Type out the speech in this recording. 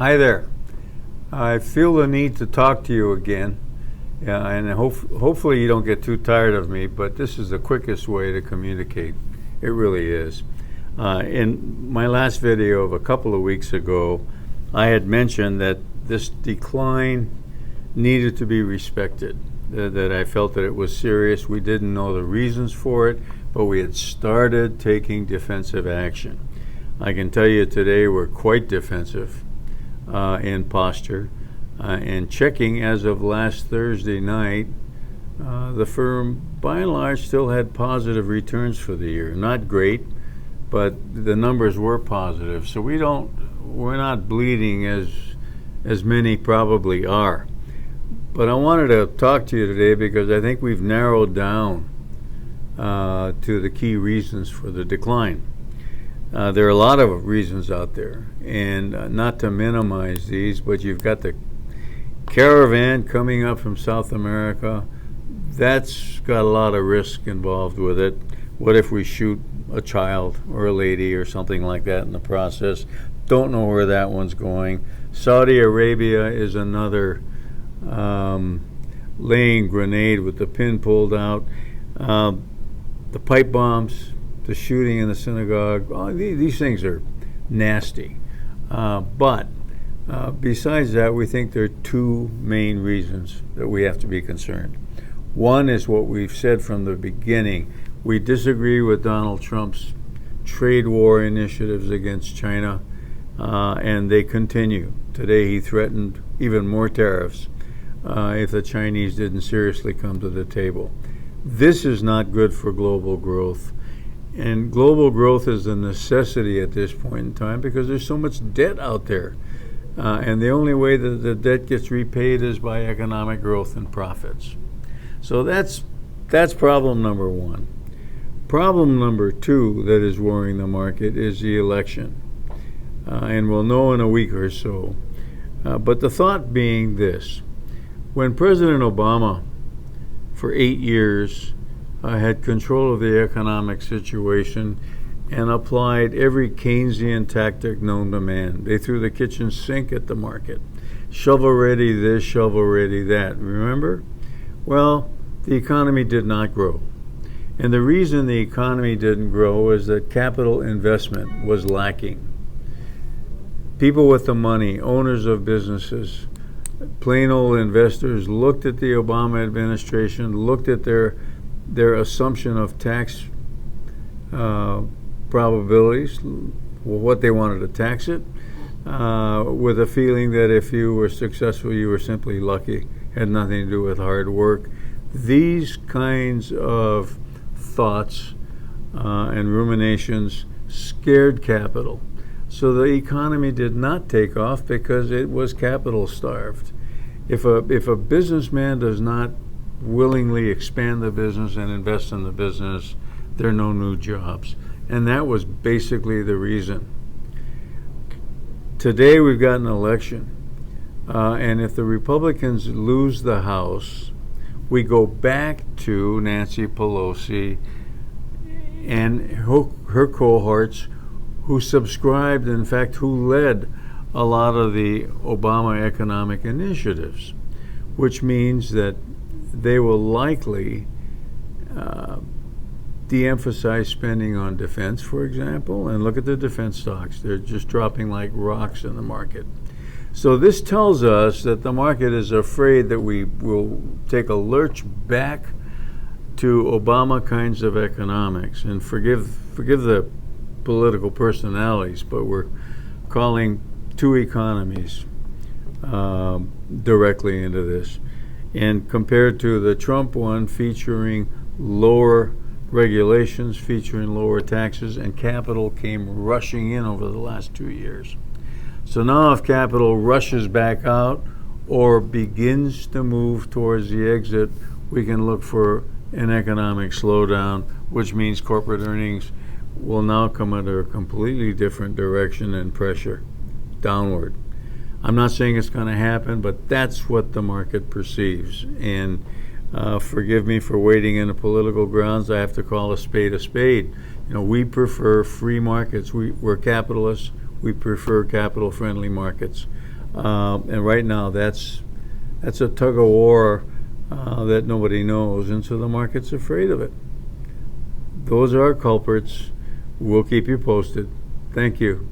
Hi there. I feel the need to talk to you again, and hopefully you don't get too tired of me, but this is the quickest way to communicate. It really is. In my last video of a couple of weeks ago, I had mentioned that this decline needed to be respected, that I felt that it was serious. We didn't know the reasons for it, but we had started taking defensive action. I can tell you today we're quite defensive in posture, and checking as of last Thursday night, the firm by and large still had positive returns for the year. Not great, but the numbers were positive. So we're not bleeding as many probably are. But I wanted to talk to you today because I think we've narrowed down to the key reasons for the decline. There are a lot of reasons out there, and not to minimize these, but you've got the caravan coming up from South America. That's got a lot of risk involved with it. What if we shoot a child or a lady or something like that in the process? Don't know where that one's going. Saudi Arabia is another laying grenade with the pin pulled out. The pipe bombs, the shooting in the synagogue, these things are nasty. But besides that, we think there are two main reasons that we have to be concerned. One is what we've said from the beginning. We disagree with Donald Trump's trade war initiatives against China, and they continue. Today he threatened even more tariffs if the Chinese didn't seriously come to the table. This is not good for global growth. And global growth is a necessity at this point in time because there's so much debt out there. And the only way that the debt gets repaid is by economic growth and profits. So that's problem number one. Problem number two that is worrying the market is the election. And we'll know in a week or so. But the thought being this: when President Obama, for 8 years, had control of the economic situation and applied every Keynesian tactic known to man. They threw the kitchen sink at the market. Shovel ready this, shovel ready that. Remember? Well, the economy did not grow. And the reason the economy didn't grow is that capital investment was lacking. People with the money, owners of businesses, plain old investors, looked at the Obama administration, looked at their assumption of tax probabilities, what they wanted to tax it, with a feeling that if you were successful, you were simply lucky, had nothing to do with hard work. These kinds of thoughts and ruminations scared capital. So the economy did not take off because it was capital starved. If a businessman does not willingly expand the business and invest in the business, there are no new jobs. And that was basically the reason. Today we've got an election. And if the Republicans lose the House, we go back to Nancy Pelosi and her cohorts who subscribed, in fact, who led a lot of the Obama economic initiatives, which means that they will likely de-emphasize spending on defense, for example, and look at the defense stocks. They're just dropping like rocks in the market. So this tells us that the market is afraid that we will take a lurch back to Obama kinds of economics. And forgive the political personalities, but we're calling two economies directly into this. And compared to the Trump one, featuring lower regulations, featuring lower taxes, and capital came rushing in over the last 2 years. So now if capital rushes back out or begins to move towards the exit, we can look for an economic slowdown, which means corporate earnings will now come under a completely different direction and pressure downward. I'm not saying it's going to happen, but that's what the market perceives. And forgive me for wading into political grounds. I have to call a spade a spade. You know, we prefer free markets. We're capitalists. We prefer capital-friendly markets. And right now, that's a tug of war that nobody knows, and so the market's afraid of it. Those are our culprits. We'll keep you posted. Thank you.